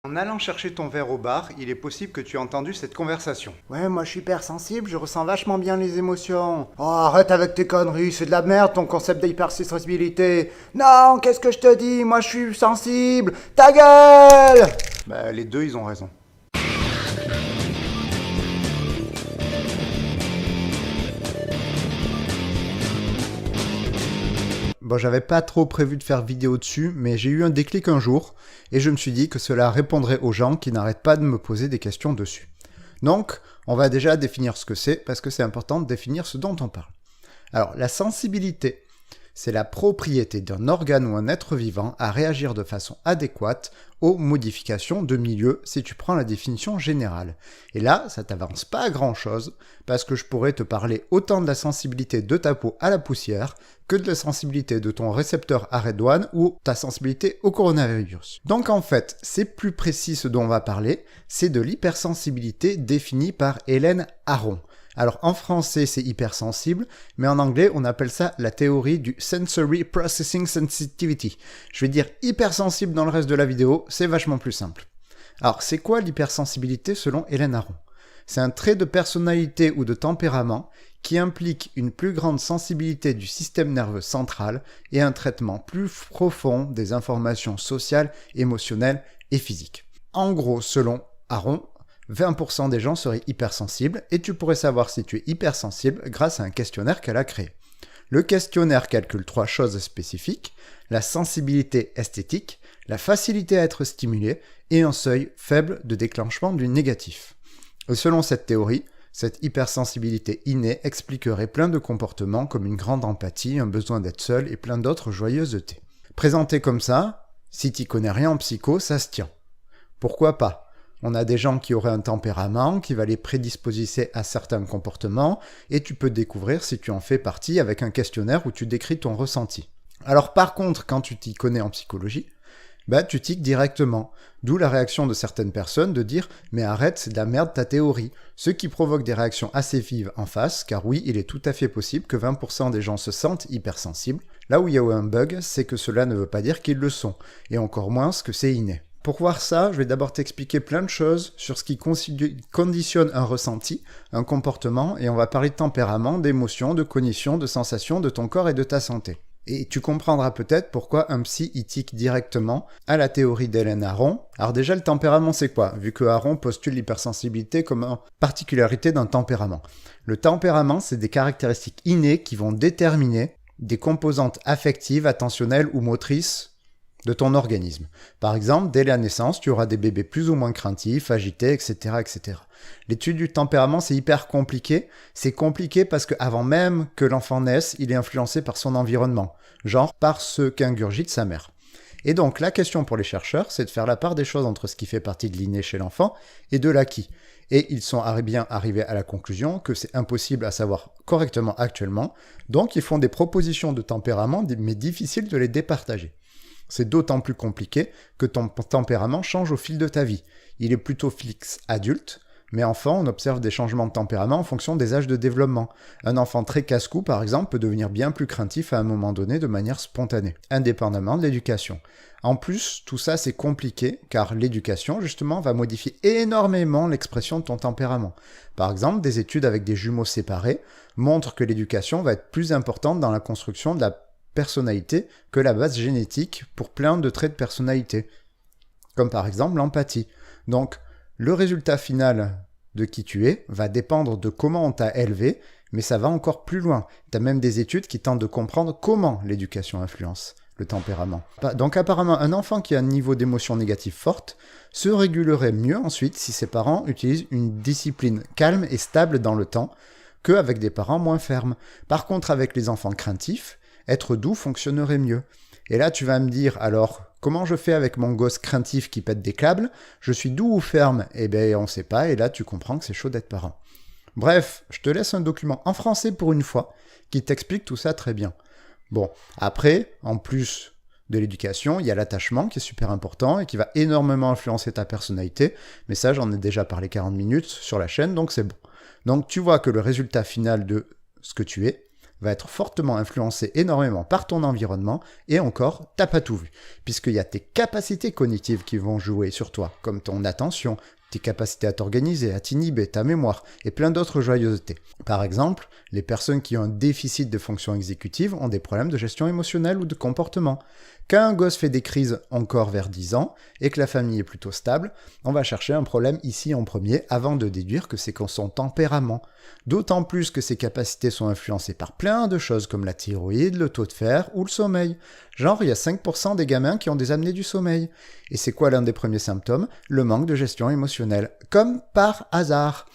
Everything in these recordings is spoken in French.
En allant chercher ton verre au bar, il est possible que tu aies entendu cette conversation. Ouais, moi je suis hypersensible, je ressens vachement bien les émotions. Oh, arrête avec tes conneries, c'est de la merde ton concept d'hypersensibilité. Non, qu'est-ce que je te dis? Moi je suis sensible. Ta gueule! Bah, les deux, ils ont raison. Bon, j'avais pas trop prévu de faire vidéo dessus, mais j'ai eu un déclic un jour, et je me suis dit que cela répondrait aux gens qui n'arrêtent pas de me poser des questions dessus. Donc, on va déjà définir ce que c'est, parce que c'est important de définir ce dont on parle. Alors, la sensibilité, c'est la propriété d'un organe ou un être vivant à réagir de façon adéquate aux modifications de milieu si tu prends la définition générale. Et là, ça t'avance pas à grand chose, parce que je pourrais te parler autant de la sensibilité de ta peau à la poussière que de la sensibilité de ton récepteur à red one ou ta sensibilité au coronavirus. Donc en fait, c'est plus précis ce dont on va parler, c'est de l'hypersensibilité définie par Hélène Aron. Alors en français c'est hypersensible, mais en anglais on appelle ça la théorie du Sensory Processing Sensitivity. Je vais dire hypersensible dans le reste de la vidéo, c'est vachement plus simple. Alors c'est quoi l'hypersensibilité selon Hélène Aron? C'est un trait de personnalité ou de tempérament qui implique une plus grande sensibilité du système nerveux central et un traitement plus profond des informations sociales, émotionnelles et physiques. En gros, selon Aron, 20% des gens seraient hypersensibles et tu pourrais savoir si tu es hypersensible grâce à un questionnaire qu'elle a créé. Le questionnaire calcule 3 choses spécifiques, la sensibilité esthétique, la facilité à être stimulé et un seuil faible de déclenchement du négatif. Et selon cette théorie, cette hypersensibilité innée expliquerait plein de comportements comme une grande empathie, un besoin d'être seul et plein d'autres joyeusetés. Présenté comme ça, si t'y connais rien en psycho, ça se tient. Pourquoi pas? On a des gens qui auraient un tempérament qui va les prédisposer à certains comportements et tu peux découvrir si tu en fais partie avec un questionnaire où tu décris ton ressenti. Alors par contre, quand tu t'y connais en psychologie, tu tiques directement. D'où la réaction de certaines personnes de dire « mais arrête, c'est de la merde ta théorie », ce qui provoque des réactions assez vives en face, car oui, il est tout à fait possible que 20% des gens se sentent hypersensibles. Là où il y a eu un bug, c'est que cela ne veut pas dire qu'ils le sont, et encore moins que c'est inné. Pour voir ça, je vais d'abord t'expliquer plein de choses sur ce qui conditionne un ressenti, un comportement, et on va parler de tempérament, d'émotion, de cognition, de sensation, de ton corps et de ta santé. Et tu comprendras peut-être pourquoi un psy y tique directement à la théorie d'Hélène Aron. Alors déjà, le tempérament, c'est quoi? Vu que Aron postule l'hypersensibilité comme une particularité d'un tempérament. Le tempérament, c'est des caractéristiques innées qui vont déterminer des composantes affectives, attentionnelles ou motrices de ton organisme. Par exemple, dès la naissance, tu auras des bébés plus ou moins craintifs, agités, etc., etc. L'étude du tempérament, c'est hyper compliqué. C'est compliqué parce qu'avant même que l'enfant naisse, il est influencé par son environnement, genre par ce qu'ingurgite sa mère. Et donc, la question pour les chercheurs, c'est de faire la part des choses entre ce qui fait partie de l'inné chez l'enfant et de l'acquis. Et ils sont bien arrivés à la conclusion que c'est impossible à savoir correctement actuellement, donc ils font des propositions de tempérament, mais difficiles de les départager. C'est d'autant plus compliqué que ton tempérament change au fil de ta vie. Il est plutôt fixe adulte, mais enfant, on observe des changements de tempérament en fonction des âges de développement. Un enfant très casse-cou, par exemple, peut devenir bien plus craintif à un moment donné de manière spontanée, indépendamment de l'éducation. En plus, tout ça c'est compliqué, car l'éducation, justement, va modifier énormément l'expression de ton tempérament. Par exemple, des études avec des jumeaux séparés montrent que l'éducation va être plus importante dans la construction de la personnalité que la base génétique pour plein de traits de personnalité, comme par exemple l'empathie. Donc, le résultat final de qui tu es va dépendre de comment on t'a élevé, mais ça va encore plus loin. Tu as même des études qui tentent de comprendre comment l'éducation influence le tempérament. Donc apparemment, un enfant qui a un niveau d'émotion négative forte se régulerait mieux ensuite si ses parents utilisent une discipline calme et stable dans le temps qu'avec des parents moins fermes. Par contre, avec les enfants craintifs, être doux fonctionnerait mieux. Et là, tu vas me dire, alors, comment je fais avec mon gosse craintif qui pète des câbles? Je suis doux ou ferme? Eh bien, on sait pas, et là, tu comprends que c'est chaud d'être parent. Bref, je te laisse un document en français pour une fois, qui t'explique tout ça très bien. Bon, après, en plus de l'éducation, il y a l'attachement qui est super important et qui va énormément influencer ta personnalité, mais ça, j'en ai déjà parlé 40 minutes sur la chaîne, donc c'est bon. Donc, tu vois que le résultat final de ce que tu es va être fortement influencé énormément par ton environnement et encore, t'as pas tout vu, puisqu'il y a tes capacités cognitives qui vont jouer sur toi, comme ton attention, tes capacités à t'organiser, à t'inhiber, ta mémoire et plein d'autres joyeusetés. Par exemple, les personnes qui ont un déficit de fonction exécutive ont des problèmes de gestion émotionnelle ou de comportement. Quand un gosse fait des crises encore vers 10 ans et que la famille est plutôt stable, on va chercher un problème ici en premier avant de déduire que c'est son tempérament. D'autant plus que ses capacités sont influencées par plein de choses comme la thyroïde, le taux de fer ou le sommeil. Genre, il y a 5% des gamins qui ont des apnées du sommeil. Et c'est quoi l'un des premiers symptômes? Le manque de gestion émotionnelle. Comme par hasard.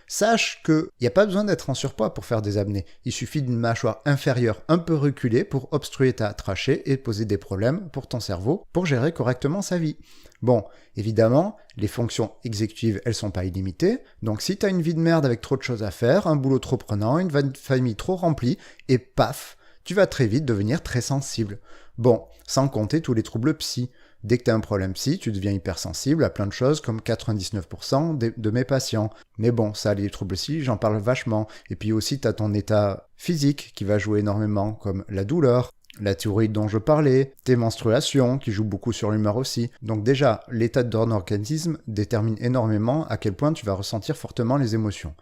Sache qu'il n'y a pas besoin d'être en surpoids pour faire des apnées. Il suffit d'une mâchoire inférieure un peu reculée pour obstruer ta trachée et poser des problèmes pour ton cerveau pour gérer correctement sa vie. Bon, évidemment, les fonctions exécutives, elles sont pas illimitées. Donc si tu as une vie de merde avec trop de choses à faire, un boulot trop prenant, une famille trop remplie, et paf, tu vas très vite devenir très sensible. Bon, sans compter tous les troubles psy. Dès que tu as un problème psy, tu deviens hypersensible à plein de choses comme 99% de mes patients. Mais bon, ça, les troubles psy, j'en parle vachement. Et puis aussi, tu as ton état physique qui va jouer énormément, comme la douleur, la thyroïde dont je parlais, tes menstruations qui jouent beaucoup sur l'humeur aussi. Donc déjà, l'état de ton organisme détermine énormément à quel point tu vas ressentir fortement les émotions.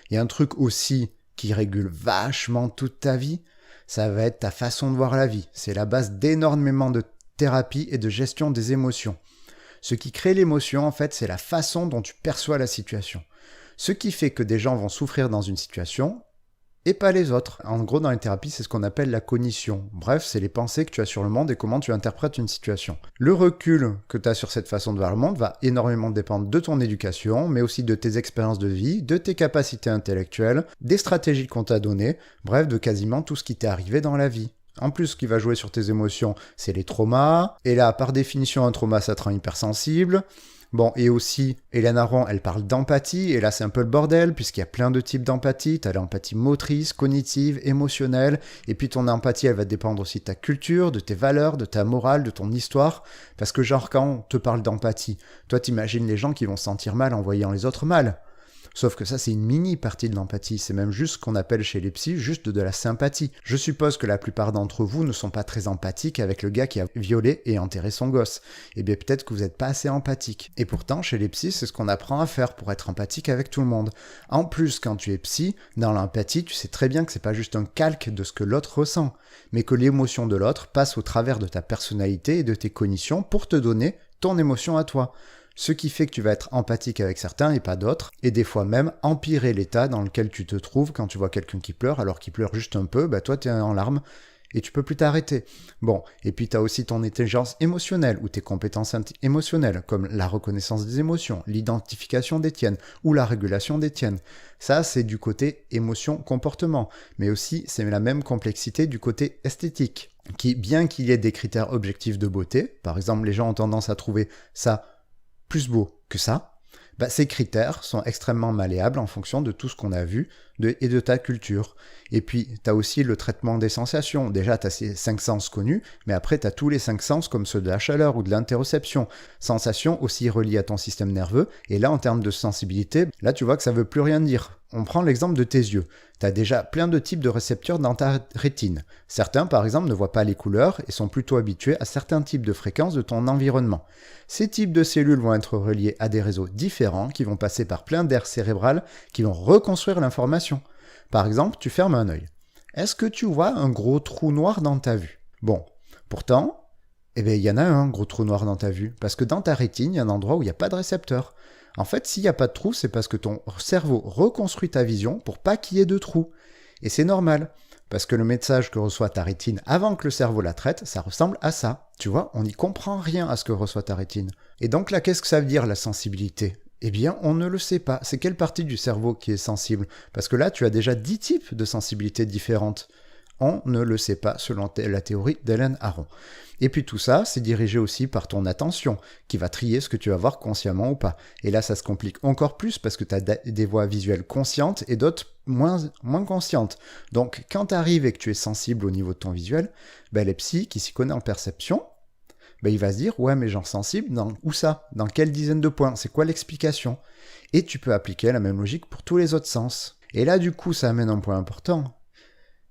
Il y a un truc aussi qui régule vachement toute ta vie, ça va être ta façon de voir la vie. C'est la base d'énormément de thérapie et de gestion des émotions. Ce qui crée l'émotion, en fait, c'est la façon dont tu perçois la situation. Ce qui fait que des gens vont souffrir dans une situation et pas les autres. En gros, dans les thérapies, c'est ce qu'on appelle la cognition. Bref, c'est les pensées que tu as sur le monde et comment tu interprètes une situation. Le recul que tu as sur cette façon de voir le monde va énormément dépendre de ton éducation, mais aussi de tes expériences de vie, de tes capacités intellectuelles, des stratégies qu'on t'a données, bref, de quasiment tout ce qui t'est arrivé dans la vie. En plus, ce qui va jouer sur tes émotions, c'est les traumas. Et là, par définition, un trauma, ça te rend hypersensible. Bon, et aussi, Hélène Aron, elle parle d'empathie, et là, c'est un peu le bordel, puisqu'il y a plein de types d'empathie. Tu as l'empathie motrice, cognitive, émotionnelle, et puis ton empathie, elle va dépendre aussi de ta culture, de tes valeurs, de ta morale, de ton histoire. Parce que genre, quand on te parle d'empathie, toi, t'imagines les gens qui vont se sentir mal en voyant les autres mal. Sauf que ça, c'est une mini partie de l'empathie. C'est même juste ce qu'on appelle chez les psys, juste de la sympathie. Je suppose que la plupart d'entre vous ne sont pas très empathiques avec le gars qui a violé et enterré son gosse. Eh bien, peut-être que vous n'êtes pas assez empathique. Et pourtant, chez les psys, c'est ce qu'on apprend à faire pour être empathique avec tout le monde. En plus, quand tu es psy, dans l'empathie, tu sais très bien que c'est pas juste un calque de ce que l'autre ressent, mais que l'émotion de l'autre passe au travers de ta personnalité et de tes cognitions pour te donner ton émotion à toi. Ce qui fait que tu vas être empathique avec certains et pas d'autres, et des fois même empirer l'état dans lequel tu te trouves quand tu vois quelqu'un qui pleure, alors qu'il pleure juste un peu, bah toi t'es en larmes, et tu peux plus t'arrêter. Bon, et puis t'as aussi ton intelligence émotionnelle, ou tes compétences émotionnelles, comme la reconnaissance des émotions, l'identification des tiennes, ou la régulation des tiennes. Ça, c'est du côté émotion-comportement, mais aussi c'est la même complexité du côté esthétique, qui, bien qu'il y ait des critères objectifs de beauté, par exemple les gens ont tendance à trouver ça plus beau que ça, bah, ces critères sont extrêmement malléables en fonction de tout ce qu'on a vu et de ta culture. Et puis, tu as aussi le traitement des sensations. Déjà, tu as ces 5 sens connus, mais après, tu as tous les 5 sens comme ceux de la chaleur ou de l'interoception. Sensations aussi reliées à ton système nerveux. Et là, en termes de sensibilité, là, tu vois que ça veut plus rien dire. On prend l'exemple de tes yeux. Tu as déjà plein de types de récepteurs dans ta rétine. Certains, par exemple, ne voient pas les couleurs et sont plutôt habitués à certains types de fréquences de ton environnement. Ces types de cellules vont être reliés à des réseaux différents qui vont passer par plein d'aires cérébrales qui vont reconstruire l'information. Par exemple, tu fermes un œil. Est-ce que tu vois un gros trou noir dans ta vue? Bon, pourtant, il y en a un gros trou noir dans ta vue, parce que dans ta rétine, il y a un endroit où il n'y a pas de récepteur. En fait, s'il n'y a pas de trou, c'est parce que ton cerveau reconstruit ta vision pour pas qu'il y ait de trou. Et c'est normal, parce que le message que reçoit ta rétine avant que le cerveau la traite, ça ressemble à ça. Tu vois, on n'y comprend rien à ce que reçoit ta rétine. Et donc là, qu'est-ce que ça veut dire la sensibilité? Eh bien, on ne le sait pas. C'est quelle partie du cerveau qui est sensible? Parce que là, tu as déjà 10 types de sensibilité différentes. On ne le sait pas selon la théorie d'Hélène Aron. Et puis tout ça, c'est dirigé aussi par ton attention, qui va trier ce que tu vas voir consciemment ou pas. Et là, ça se complique encore plus parce que tu as des voies visuelles conscientes et d'autres moins conscientes. Donc, quand tu arrives et que tu es sensible au niveau de ton visuel, les psys qui s'y connaissent en perception, il va se dire, ouais, mais genre sensible, où ça? Dans quelle dizaine de points? C'est quoi l'explication? Et tu peux appliquer la même logique pour tous les autres sens. Et là, du coup, ça amène un point important.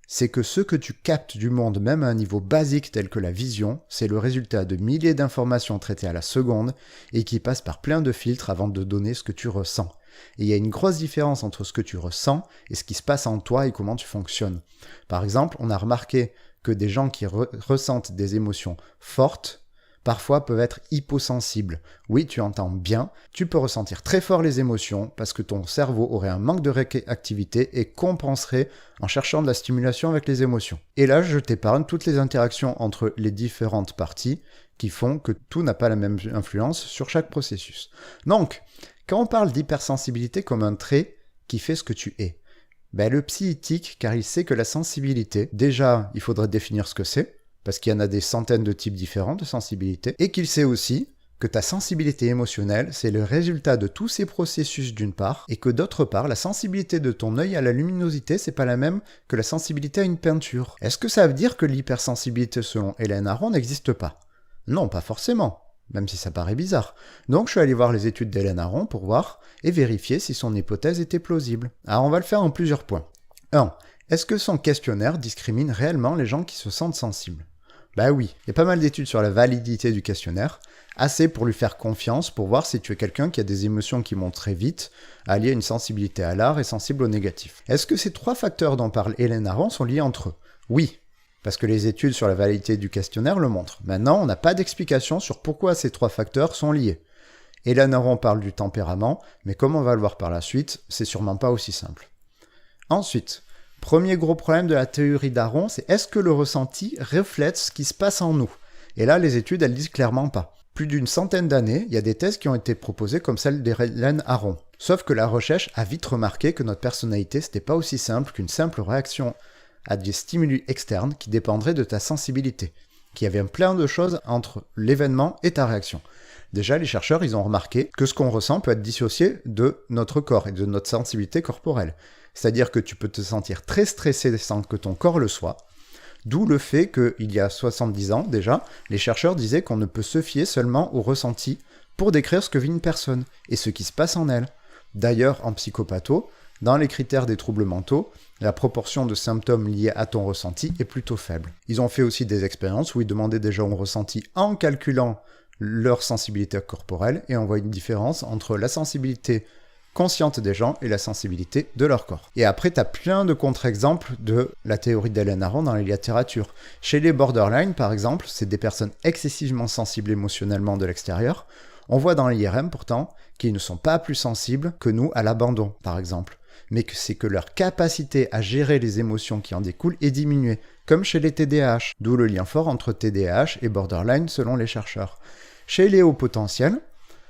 c'est que ce que tu captes du monde, même à un niveau basique tel que la vision, c'est le résultat de milliers d'informations traitées à la seconde et qui passent par plein de filtres avant de donner ce que tu ressens. Et il y a une grosse différence entre ce que tu ressens et ce qui se passe en toi et comment tu fonctionnes. Par exemple, on a remarqué que des gens qui ressentent des émotions fortes, parfois peuvent être hyposensibles. Oui, tu entends bien, tu peux ressentir très fort les émotions parce que ton cerveau aurait un manque de réactivité et compenserait en cherchant de la stimulation avec les émotions. Et là, je t'épargne toutes les interactions entre les différentes parties qui font que tout n'a pas la même influence sur chaque processus. Donc, quand on parle d'hypersensibilité comme un trait qui fait ce que tu es, le psy y tique car il sait que la sensibilité, déjà, il faudrait définir ce que c'est, parce qu'il y en a des centaines de types différents de sensibilité, et qu'il sait aussi que ta sensibilité émotionnelle, c'est le résultat de tous ces processus d'une part, et que d'autre part, la sensibilité de ton œil à la luminosité, c'est pas la même que la sensibilité à une peinture. Est-ce que ça veut dire que l'hypersensibilité selon Hélène Aron n'existe pas? Non, pas forcément, même si ça paraît bizarre. Donc je suis allé voir les études d'Hélène Aron pour voir et vérifier si son hypothèse était plausible. Alors on va le faire en plusieurs points. 1. Est-ce que son questionnaire discrimine réellement les gens qui se sentent sensibles? Oui, il y a pas mal d'études sur la validité du questionnaire, assez pour lui faire confiance pour voir si tu es quelqu'un qui a des émotions qui montent très vite, allié à une sensibilité à l'art et sensible au négatif. Est-ce que ces 3 facteurs dont parle Hélène Aron sont liés entre eux? Oui, parce que les études sur la validité du questionnaire le montrent. Maintenant, on n'a pas d'explication sur pourquoi ces 3 facteurs sont liés. Hélène Aron parle du tempérament, mais comme on va le voir par la suite, c'est sûrement pas aussi simple. Ensuite, premier gros problème de la théorie d'Aron, c'est est-ce que le ressenti reflète ce qui se passe en nous? Et là, les études, elles disent clairement pas. Plus d'une centaine d'années, il y a des thèses qui ont été proposées comme celle d'Hélène Aron. Sauf que la recherche a vite remarqué que notre personnalité, c'était pas aussi simple qu'une simple réaction à des stimuli externes qui dépendraient de ta sensibilité, qu'il y avait plein de choses entre l'événement et ta réaction. Déjà, les chercheurs, ils ont remarqué que ce qu'on ressent peut être dissocié de notre corps et de notre sensibilité corporelle. C'est-à-dire que tu peux te sentir très stressé sans que ton corps le soit, d'où le fait qu'il y a 70 ans déjà, les chercheurs disaient qu'on ne peut se fier seulement au ressenti pour décrire ce que vit une personne et ce qui se passe en elle. D'ailleurs, en psychopatho, dans les critères des troubles mentaux, la proportion de symptômes liés à ton ressenti est plutôt faible. Ils ont fait aussi des expériences où ils demandaient des gens au ressenti en calculant leur sensibilité corporelle et on voit une différence entre la sensibilité consciente des gens et la sensibilité de leur corps. Et après, tu as plein de contre-exemples de la théorie d'Hélène Aron dans la littérature. Chez les borderline, par exemple, c'est des personnes excessivement sensibles émotionnellement de l'extérieur. On voit dans l'IRM, pourtant, qu'ils ne sont pas plus sensibles que nous à l'abandon, par exemple. Mais que c'est que leur capacité à gérer les émotions qui en découlent est diminuée, comme chez les TDAH, d'où le lien fort entre TDAH et borderline selon les chercheurs. Chez les hauts potentiels,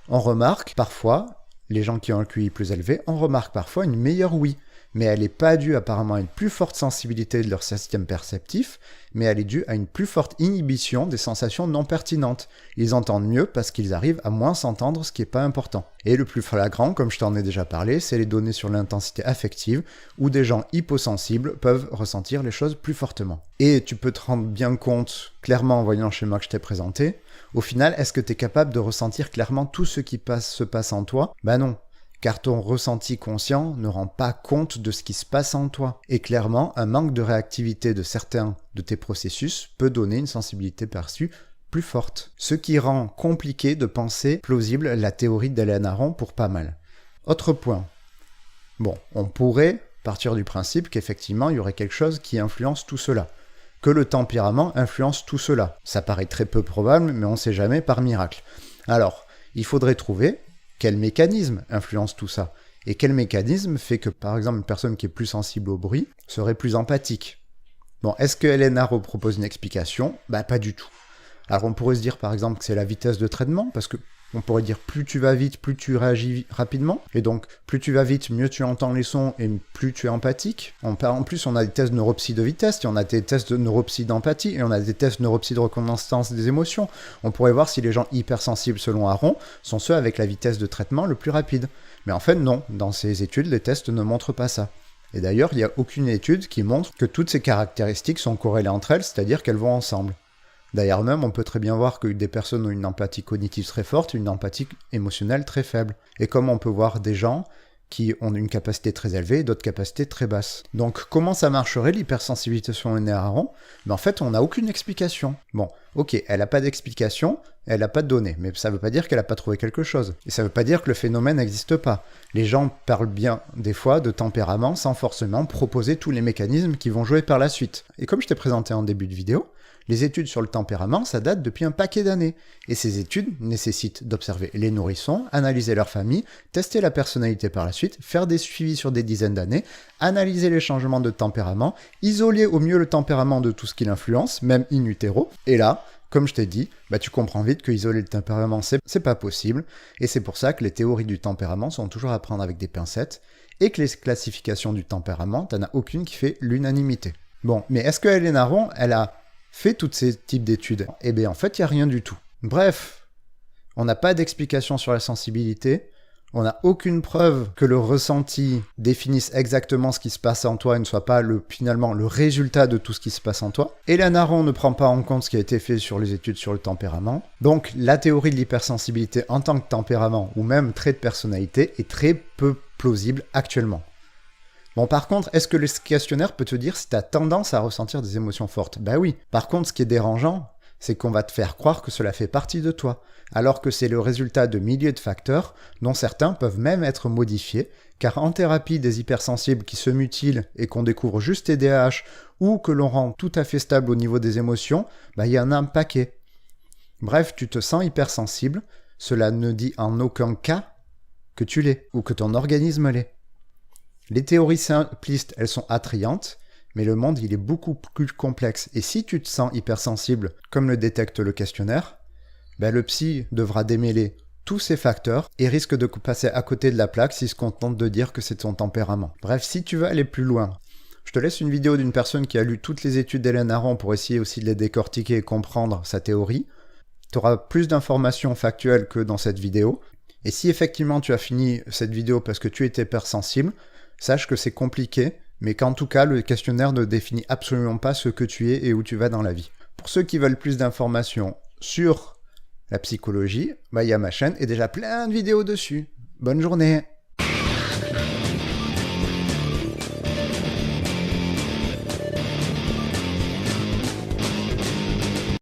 on remarque parfois, les gens qui ont un QI plus élevé, on remarque parfois une meilleure ouïe, mais elle n'est pas due apparemment à une plus forte sensibilité de leur système perceptif, mais elle est due à une plus forte inhibition des sensations non pertinentes. Ils entendent mieux parce qu'ils arrivent à moins s'entendre, ce qui n'est pas important. Et le plus flagrant, comme je t'en ai déjà parlé, c'est les données sur l'intensité affective, où des gens hyposensibles peuvent ressentir les choses plus fortement. Et tu peux te rendre bien compte, clairement en voyant le schéma que je t'ai présenté, au final, est-ce que tu es capable de ressentir clairement tout ce qui se passe en toi? Non. Car ton ressenti conscient ne rend pas compte de ce qui se passe en toi. Et clairement, un manque de réactivité de certains de tes processus peut donner une sensibilité perçue plus forte. Ce qui rend compliqué de penser plausible la théorie d'Hélène Aron pour pas mal. Autre point. On pourrait partir du principe qu'effectivement, il y aurait quelque chose qui influence tout cela. Que le tempérament influence tout cela. Ça paraît très peu probable, mais on ne sait jamais par miracle. Alors, il faudrait trouver quel mécanisme influence tout ça. Et quel mécanisme fait que, par exemple, une personne qui est plus sensible au bruit serait plus empathique? Est-ce que Hélène Aron propose une explication? Pas du tout. Alors on pourrait se dire par exemple que c'est la vitesse de traitement, parce que on pourrait dire plus tu vas vite, plus tu réagis rapidement, et donc plus tu vas vite, mieux tu entends les sons et plus tu es empathique. En plus, on a des tests de neuropsy de vitesse, et on a des tests de neuropsy d'empathie, et on a des tests de neuropsy de reconnaissance des émotions. On pourrait voir si les gens hypersensibles selon Aron sont ceux avec la vitesse de traitement le plus rapide. Mais en fait non, dans ces études, les tests ne montrent pas ça. Et d'ailleurs, il n'y a aucune étude qui montre que toutes ces caractéristiques sont corrélées entre elles, c'est-à-dire qu'elles vont ensemble. D'ailleurs même, on peut très bien voir que des personnes ont une empathie cognitive très forte et une empathie émotionnelle très faible. Et comme on peut voir des gens qui ont une capacité très élevée et d'autres capacités très basses. Donc comment ça marcherait l'hypersensibilité sur le nez aron? Mais en fait, on n'a aucune explication. Bon, ok, elle n'a pas d'explication, elle n'a pas de données, mais ça ne veut pas dire qu'elle n'a pas trouvé quelque chose. Et ça ne veut pas dire que le phénomène n'existe pas. Les gens parlent bien des fois de tempérament sans forcément proposer tous les mécanismes qui vont jouer par la suite. Et comme je t'ai présenté en début de vidéo, les études sur le tempérament, ça date depuis un paquet d'années. Et ces études nécessitent d'observer les nourrissons, analyser leur famille, tester la personnalité par la suite, faire des suivis sur des dizaines d'années, analyser les changements de tempérament, isoler au mieux le tempérament de tout ce qui l'influence, même in utero. Et là, comme je t'ai dit, tu comprends vite que isoler le tempérament, c'est pas possible. Et c'est pour ça que les théories du tempérament sont toujours à prendre avec des pincettes, et que les classifications du tempérament, t'en as aucune qui fait l'unanimité. Bon, mais est-ce que Hélène Aron, elle a fait tous ces types d'études? Eh bien, en fait, il n'y a rien du tout. Bref, on n'a pas d'explication sur la sensibilité, on n'a aucune preuve que le ressenti définisse exactement ce qui se passe en toi et ne soit pas finalement le résultat de tout ce qui se passe en toi. Hélène Aron ne prend pas en compte ce qui a été fait sur les études sur le tempérament. Donc, la théorie de l'hypersensibilité en tant que tempérament ou même trait de personnalité est très peu plausible actuellement. Bon, par contre, est-ce que le questionnaire peut te dire si tu as tendance à ressentir des émotions fortes? Ben oui. Par contre, ce qui est dérangeant, c'est qu'on va te faire croire que cela fait partie de toi, alors que c'est le résultat de milliers de facteurs, dont certains peuvent même être modifiés, car en thérapie des hypersensibles qui se mutilent et qu'on découvre juste TDAH, ou que l'on rend tout à fait stable au niveau des émotions, il y en a un paquet. Bref, tu te sens hypersensible, cela ne dit en aucun cas que tu l'es, ou que ton organisme l'est. Les théories simplistes, elles sont attrayantes, mais le monde, il est beaucoup plus complexe. Et si tu te sens hypersensible, comme le détecte le questionnaire, le psy devra démêler tous ces facteurs et risque de passer à côté de la plaque s'il se contente de dire que c'est ton tempérament. Bref, si tu veux aller plus loin, je te laisse une vidéo d'une personne qui a lu toutes les études d'Hélène Aron pour essayer aussi de les décortiquer et comprendre sa théorie. Tu auras plus d'informations factuelles que dans cette vidéo. Et si effectivement tu as fini cette vidéo parce que tu es hypersensible, sache que c'est compliqué, mais qu'en tout cas, le questionnaire ne définit absolument pas ce que tu es et où tu vas dans la vie. Pour ceux qui veulent plus d'informations sur la psychologie, il y a ma chaîne et déjà plein de vidéos dessus. Bonne journée!